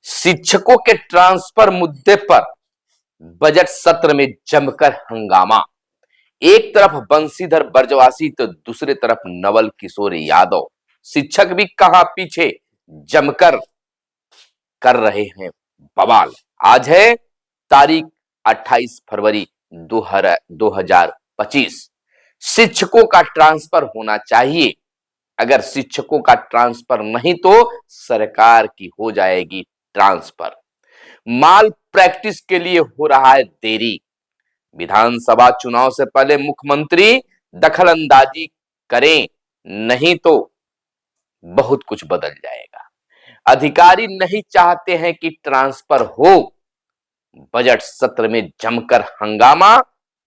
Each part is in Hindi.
शिक्षकों के ट्रांसफर मुद्दे पर बजट सत्र में जमकर हंगामा। एक तरफ बंशीधर बर्जवासी तो दूसरी तरफ नवल किशोर यादव। शिक्षक भी कहां पीछे, जमकर कर रहे हैं बवाल। आज है तारीख 28 फरवरी 2025। शिक्षकों का ट्रांसफर होना चाहिए। अगर शिक्षकों का ट्रांसफर नहीं तो सरकार की हो जाएगी ट्रांसफर। माल प्रैक्टिस के लिए हो रहा है देरी। विधानसभा चुनाव से पहले मुख्यमंत्री दखल अंदाजी करें, नहीं तो बहुत कुछ बदल जाएगा। अधिकारी नहीं चाहते हैं कि ट्रांसफर हो। बजट सत्र में जमकर हंगामा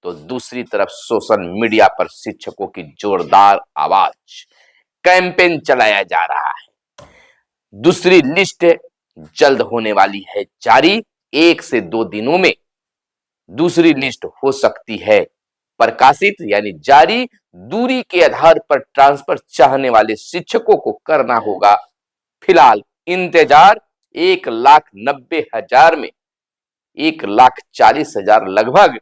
तो दूसरी तरफ सोशल मीडिया पर शिक्षकों की जोरदार आवाज। कैंपेन चलाया जा रहा है। दूसरी लिस्ट जल्द होने वाली है जारी। 1 से 2 दिनों में दूसरी लिस्ट हो सकती है प्रकाशित, यानी जारी। दूरी के आधार पर ट्रांसफर चाहने वाले शिक्षकों को करना होगा फिलहाल इंतजार। 1,90,000 में 1,40,000 लगभग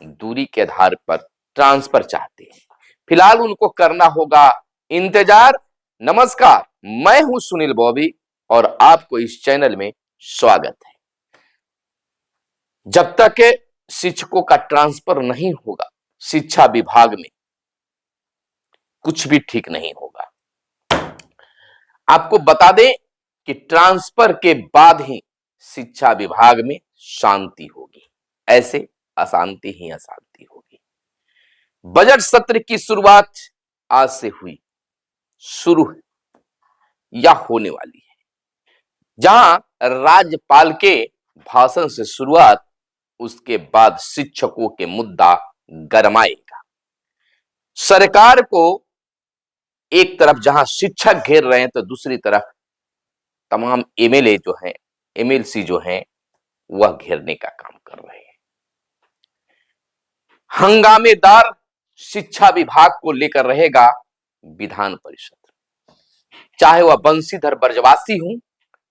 दूरी के आधार पर ट्रांसफर चाहते हैं। फिलहाल उनको करना होगा इंतजार। नमस्कार, मैं हूं सुनील बॉबी और आपको इस चैनल में स्वागत है। जब तक शिक्षकों का ट्रांसफर नहीं होगा, शिक्षा विभाग में कुछ भी ठीक नहीं होगा। आपको बता दें कि ट्रांसफर के बाद ही शिक्षा विभाग में शांति होगी, ऐसे अशांति ही अशांति होगी। बजट सत्र की शुरुआत आज से हुई, शुरू है या होने वाली है। जहां राज्यपाल के भाषण से शुरुआत, उसके बाद शिक्षकों के मुद्दा गरमाएगा। सरकार को एक तरफ जहां शिक्षक घेर रहे हैं तो दूसरी तरफ तमाम एमएलए जो हैं, एमएलसी जो हैं, वह घेरने का काम कर रहे हैं। हंगामेदार शिक्षा विभाग को लेकर रहेगा विधान परिषद, चाहे वह बंशीधर बर्जवासी हो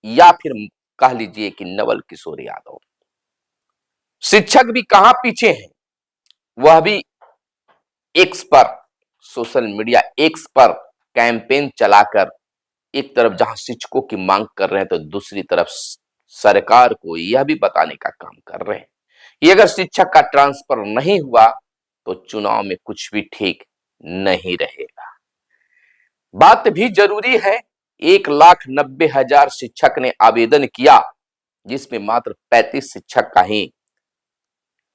या फिर कह लीजिए कि नवल किशोर यादव। शिक्षक भी कहां पीछे हैं, वह भी एक्स पर, सोशल मीडिया एक्स पर कैंपेन चलाकर एक तरफ जहां शिक्षकों की मांग कर रहे हैं तो दूसरी तरफ सरकार को यह भी बताने का काम कर रहे हैं कि अगर शिक्षक का ट्रांसफर नहीं हुआ तो चुनाव में कुछ भी ठीक नहीं रहेगा। बात भी जरूरी है। 1,90,000 शिक्षक ने आवेदन किया, जिसमें मात्र 35 शिक्षक का ही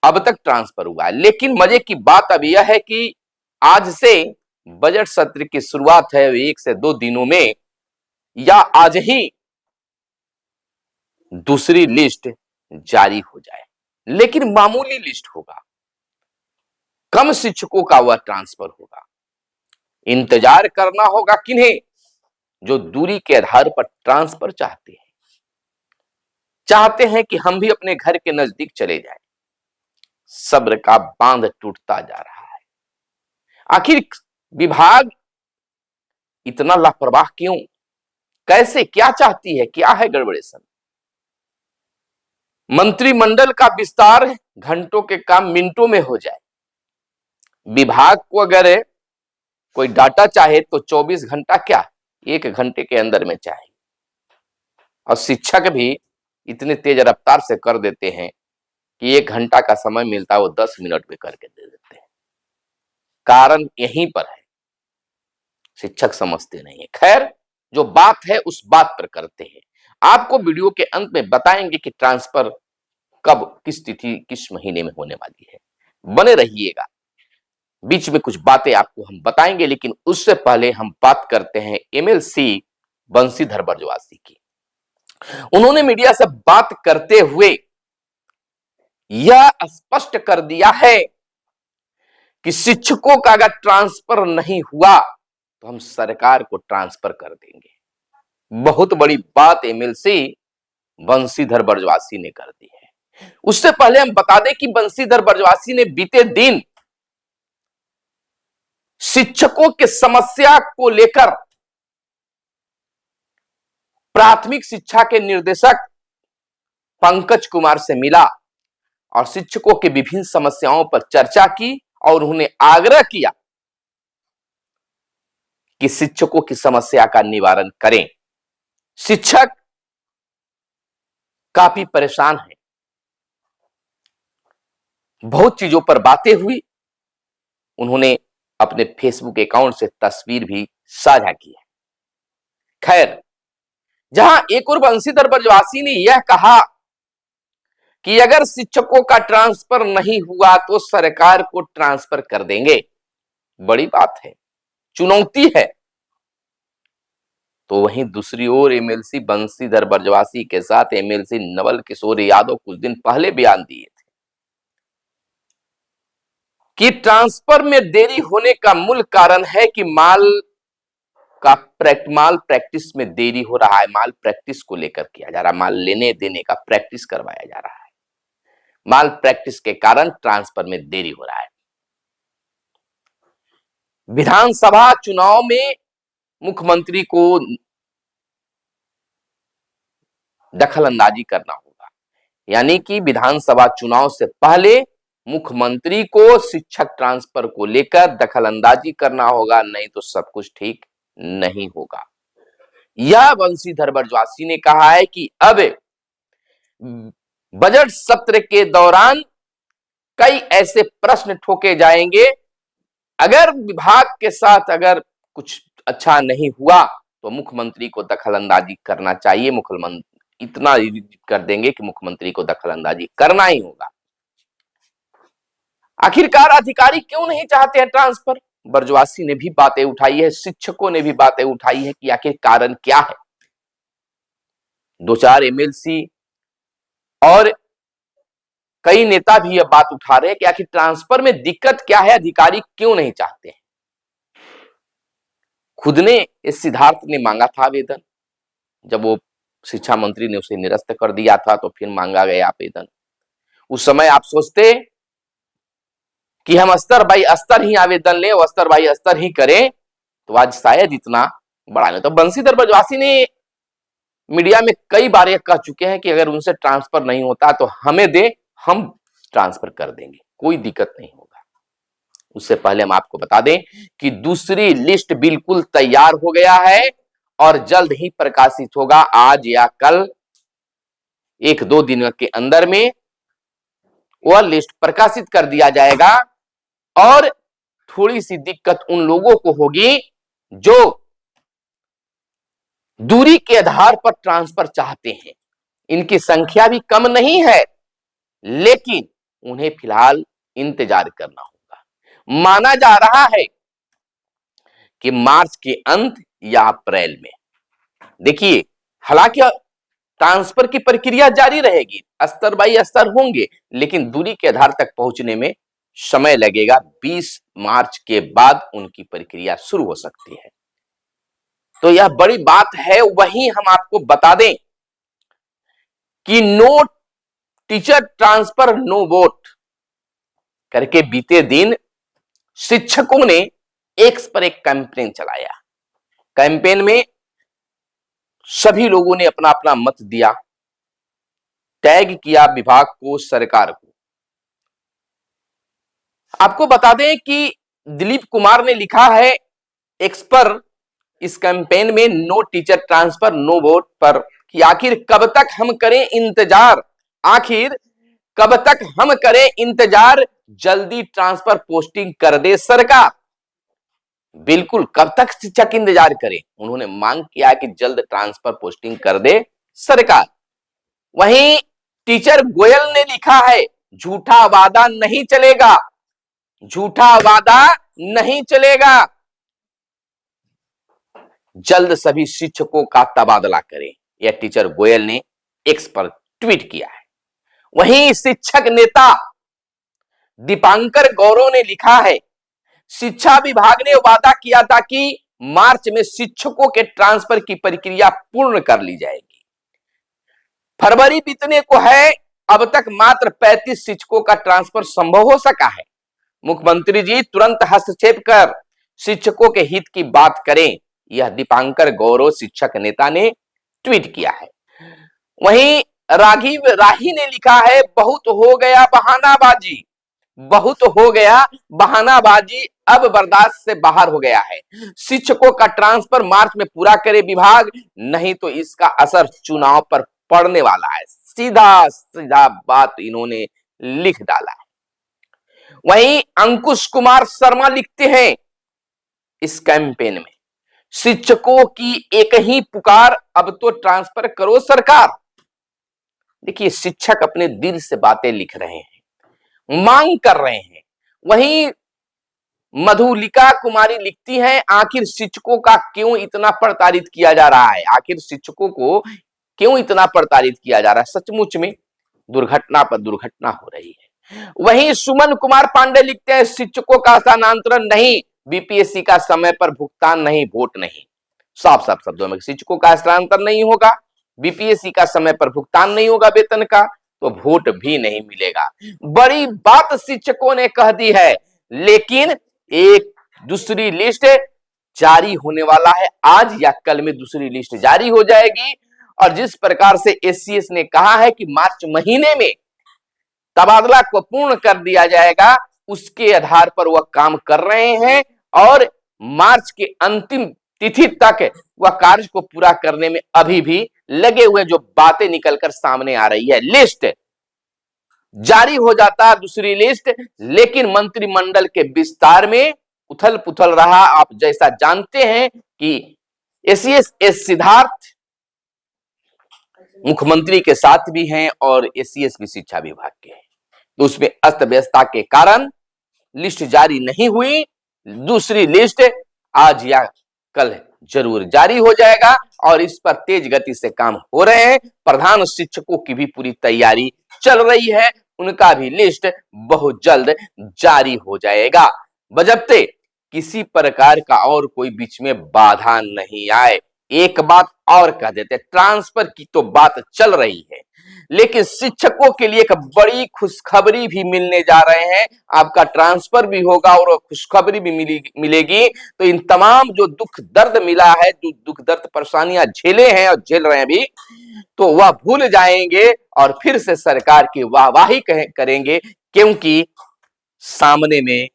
अब तक ट्रांसफर हुआ है। लेकिन मजे की बात अब यह है कि आज से बजट सत्र की शुरुआत है। 1 से 2 दिनों में या आज ही दूसरी लिस्ट जारी हो जाए, लेकिन मामूली लिस्ट होगा, कम शिक्षकों का वह ट्रांसफर होगा। इंतजार करना होगा किन्हें? जो दूरी के आधार पर ट्रांसफर चाहते हैं कि हम भी अपने घर के नजदीक चले जाएं। सब्र का बांध टूटता जा रहा है। आखिर विभाग इतना लापरवाह क्यों? कैसे, क्या चाहती है? क्या है गड़बड़ेशन? मंत्रिमंडल का विस्तार घंटों के काम मिनटों में हो जाए। विभाग को अगर कोई डाटा चाहे तो 24 घंटा क्या, 1 घंटे के अंदर में चाहिए। और शिक्षक भी इतने तेज रफ्तार से कर देते हैं कि 1 घंटा का समय मिलता है वो 10 मिनट में करके दे देते हैं। कारण यहीं पर है, शिक्षक समझते नहीं है। खैर, जो बात है उस बात पर करते हैं। आपको वीडियो के अंत में बताएंगे कि ट्रांसफर कब, किस तिथि, किस महीने में होने वाली है। बने रहिएगा, बीच में कुछ बातें आपको हम बताएंगे। लेकिन उससे पहले हम बात करते हैं एमएलसी बंशीधर बर्जवासी की। उन्होंने मीडिया से बात करते हुए यह स्पष्ट कर दिया है कि शिक्षकों का अगर ट्रांसफर नहीं हुआ तो हम सरकार को ट्रांसफर कर देंगे। बहुत बड़ी बात एमएलसी बंशीधर बर्जवासी ने कर दी है। उससे पहले हम बता दें कि बंशीधर बर्जवासी ने बीते दिन शिक्षकों की समस्या को लेकर प्राथमिक शिक्षा के निर्देशक पंकज कुमार से मिला और शिक्षकों की विभिन्न समस्याओं पर चर्चा की और उन्होंने आग्रह किया कि शिक्षकों की समस्या का निवारण करें। शिक्षक काफी परेशान हैं, बहुत चीजों पर बातें हुई। उन्होंने अपने फेसबुक अकाउंट से तस्वीर भी साझा की है। खैर, जहां एक और बंशीधर ब्रजवासी ने यह कहा कि अगर शिक्षकों का ट्रांसफर नहीं हुआ तो सरकार को ट्रांसफर कर देंगे, बड़ी बात है, चुनौती है। तो वहीं दूसरी ओर एमएलसी बंशीधर ब्रजवासी के साथ एमएलसी नवल किशोर यादव कुछ दिन पहले बयान दिए थे कि ट्रांसफर में देरी होने का मूल कारण है कि माल प्रैक्टिस में देरी हो रहा है। माल प्रैक्टिस को लेकर किया जा रहा है, माल लेने देने का प्रैक्टिस करवाया जा रहा है। माल प्रैक्टिस के कारण ट्रांसफर में देरी हो रहा है। विधानसभा चुनाव में मुख्यमंत्री को दखल अंदाजी करना होगा, यानी कि विधानसभा चुनाव से पहले मुख्यमंत्री को शिक्षक ट्रांसफर को लेकर दखल अंदाजी करना होगा, नहीं तो सब कुछ ठीक नहीं होगा। यह बंशीधर ब्रजवासी ने कहा है कि अब बजट सत्र के दौरान कई ऐसे प्रश्न ठोके जाएंगे, अगर विभाग के साथ अगर कुछ अच्छा नहीं हुआ तो मुख्यमंत्री को दखल अंदाजी करना चाहिए। मुख्यमंत्री इतना कर देंगे कि मुख्यमंत्री को दखल अंदाजी करना ही होगा। आखिरकार अधिकारी क्यों नहीं चाहते हैं ट्रांसफर? ब्रजवासी ने भी बातें उठाई है, शिक्षकों ने भी बातें उठाई है कि आखिर कारण क्या है। दो चार एमएलसी और कई नेता भी यह बात उठा रहे हैं कि आखिर ट्रांसफर में दिक्कत क्या है, अधिकारी क्यों नहीं चाहते हैं। खुद ने इस सिद्धार्थ ने मांगा था आवेदन, जब वो शिक्षा मंत्री ने उसे निरस्त कर दिया था तो फिर मांगा गया आवेदन। उस समय आप सोचते कि हम अस्तर बाई अस्तर ही आवेदन ले, अस्तर बाई अस्तर ही करें, तो आज शायद इतना बड़ा नहीं। तो बंशीधर ब्रजवासी ने मीडिया में कई बार यह कह चुके हैं कि अगर उनसे ट्रांसफर नहीं होता तो हमें दे, हम ट्रांसफर कर देंगे, कोई दिक्कत नहीं होगा। उससे पहले हम आपको बता दें कि दूसरी लिस्ट बिल्कुल तैयार हो गया है और जल्द ही प्रकाशित होगा। आज या कल, एक दो दिन के अंदर में वह लिस्ट प्रकाशित कर दिया जाएगा। और थोड़ी सी दिक्कत उन लोगों को होगी जो दूरी के आधार पर ट्रांसफर चाहते हैं। इनकी संख्या भी कम नहीं है, लेकिन उन्हें फिलहाल इंतजार करना होगा। माना जा रहा है कि मार्च के अंत या अप्रैल में। देखिए, हालांकि ट्रांसफर की प्रक्रिया जारी रहेगी, स्तर बाई स्तर होंगे, लेकिन दूरी के आधार तक पहुंचने में समय लगेगा। 20 मार्च के बाद उनकी प्रक्रिया शुरू हो सकती है। तो यह बड़ी बात है। वहीं हम आपको बता दें कि no teacher transfer no vote करके बीते दिन शिक्षकों ने एक्स पर एक कैंपेन चलाया। कैंपेन में सभी लोगों ने अपना अपना मत दिया, टैग किया विभाग को, सरकार को। आपको बता दें कि दिलीप कुमार ने लिखा है एक्स पर इस कैंपेन में no teacher transfer no vote पर कि आखिर कब तक हम करें इंतजार, आखिर कब तक हम करें इंतजार, जल्दी ट्रांसफर पोस्टिंग कर दे सरकार। बिल्कुल, कब तक शिक्षक इंतजार करें? उन्होंने मांग किया कि जल्द ट्रांसफर पोस्टिंग कर दे सरकार। वहीं टीचर गोयल ने लिखा है झूठा वादा नहीं चलेगा, झूठा वादा नहीं चलेगा, जल्द सभी शिक्षकों का तबादला करें। यह टीचर गोयल ने एक्स पर ट्वीट किया है। वहीं शिक्षक नेता दीपांकर गौरव ने लिखा है शिक्षा विभाग ने वादा किया था कि मार्च में शिक्षकों के ट्रांसफर की प्रक्रिया पूर्ण कर ली जाएगी। फरवरी बीतने को है, अब तक मात्र 35 शिक्षकों का ट्रांसफर संभव हो सका है। मुख्यमंत्री जी तुरंत हस्तक्षेप कर शिक्षकों के हित की बात करें, यह दीपांकर गौरव शिक्षक नेता ने ट्वीट किया है। वहीं राघीव राही ने लिखा है, बहुत हो गया बहानाबाजी, बहुत हो गया बहानाबाजी, अब बर्दाश्त से बाहर हो गया है। शिक्षकों का ट्रांसफर मार्च में पूरा करे विभाग, नहीं तो इसका असर चुनाव पर पड़ने वाला है। सीधा सीधा बात इन्होंने लिख डाला है। वहीं अंकुश कुमार शर्मा लिखते हैं इस कैंपेन में, शिक्षकों की एक ही पुकार, अब तो ट्रांसफर करो सरकार। देखिए, शिक्षक अपने दिल से बातें लिख रहे हैं, मांग कर रहे हैं। वहीं मधुलिका कुमारी लिखती हैं, आखिर शिक्षकों का क्यों इतना प्रताड़ित किया जा रहा है, आखिर शिक्षकों को क्यों इतना प्रताड़ित किया जा रहा है, सचमुच में दुर्घटना पर दुर्घटना हो रही है। वहीं सुमन कुमार पांडे लिखते हैं, शिक्षकों का स्थानांतरण नहीं, बीपीएससी का समय पर भुगतान नहीं, वोट नहीं। साफ साफ शब्दों में, शिक्षकों का स्थानांतरण नहीं होगा, बीपीएससी का समय पर भुगतान नहीं होगा वेतन का, तो वोट भी नहीं मिलेगा। बड़ी बात शिक्षकों ने कह दी है। लेकिन एक दूसरी लिस्ट जारी होने वाला है, आज या कल में दूसरी लिस्ट जारी हो जाएगी। और जिस प्रकार से एससीएस ने कहा है कि मार्च महीने में तबादला को पूर्ण कर दिया जाएगा, उसके आधार पर वह काम कर रहे हैं और मार्च के अंतिम तिथि तक वह कार्य को पूरा करने में अभी भी लगे हुए, जो बातें निकलकर सामने आ रही है। लिस्ट जारी हो जाता दूसरी लिस्ट, लेकिन मंत्रिमंडल के विस्तार में उथल पुथल रहा। आप जैसा जानते हैं कि एसीएस एस सिद्धार्थ मुख्यमंत्री के साथ भी हैं और एसीएस भी शिक्षा विभाग के हैं, तो उसमें अस्त व्यस्तता के कारण लिस्ट जारी नहीं हुई। दूसरी लिस्ट आज या कल जरूर जारी हो जाएगा और इस पर तेज गति से काम हो रहे हैं। प्रधान शिक्षकों की भी पूरी तैयारी चल रही है, उनका भी लिस्ट बहुत जल्द जारी हो जाएगा, बजब्ते किसी प्रकार का और कोई बीच में बाधा नहीं आए। एक बात और कह देते, ट्रांसफर की तो बात चल रही है, लेकिन शिक्षकों के लिए एक बड़ी खुशखबरी भी मिलने जा रहे हैं। आपका ट्रांसफर भी होगा और खुशखबरी भी मिलेगी। तो इन तमाम जो दुख दर्द मिला है, जो दुख दर्द परेशानियां झेले हैं और झेल रहे हैं अभी, तो वह भूल जाएंगे और फिर से सरकार की वाहवाही करेंगे, क्योंकि सामने में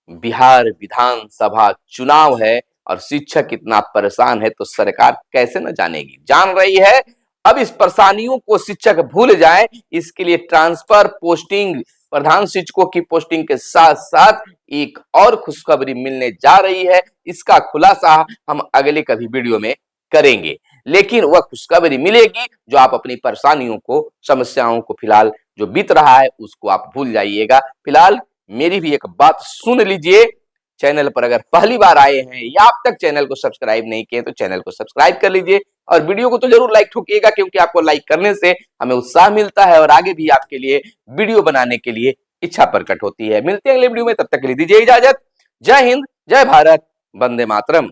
बिहार विधानसभा चुनाव है और शिक्षक इतना परेशान है तो सरकार कैसे न जानेगी, जान रही है। अब इस परेशानियों को शिक्षक भूल जाए, इसके लिए ट्रांसफर, पोस्टिंग, प्रधान शिक्षकों की पोस्टिंग के साथ साथ एक और खुशखबरी मिलने जा रही है। इसका खुलासा हम अगले कभी वीडियो में करेंगे, लेकिन वह खुशखबरी मिलेगी जो आप अपनी परेशानियों को, समस्याओं को फिलहाल जो बीत रहा है उसको आप भूल जाइएगा। फिलहाल मेरी भी एक बात सुन लीजिए, चैनल पर अगर पहली बार आए हैं या अब तक चैनल को सब्सक्राइब नहीं किए तो चैनल को सब्सक्राइब कर लीजिए और वीडियो को तो जरूर लाइक ठोकिएगा, क्योंकि आपको लाइक करने से हमें उत्साह मिलता है और आगे भी आपके लिए वीडियो बनाने के लिए इच्छा प्रकट होती है। मिलते हैं अगले वीडियो में, तब तक के लिए दीजिए इजाजत। जय हिंद, जय भारत, वंदे मातरम।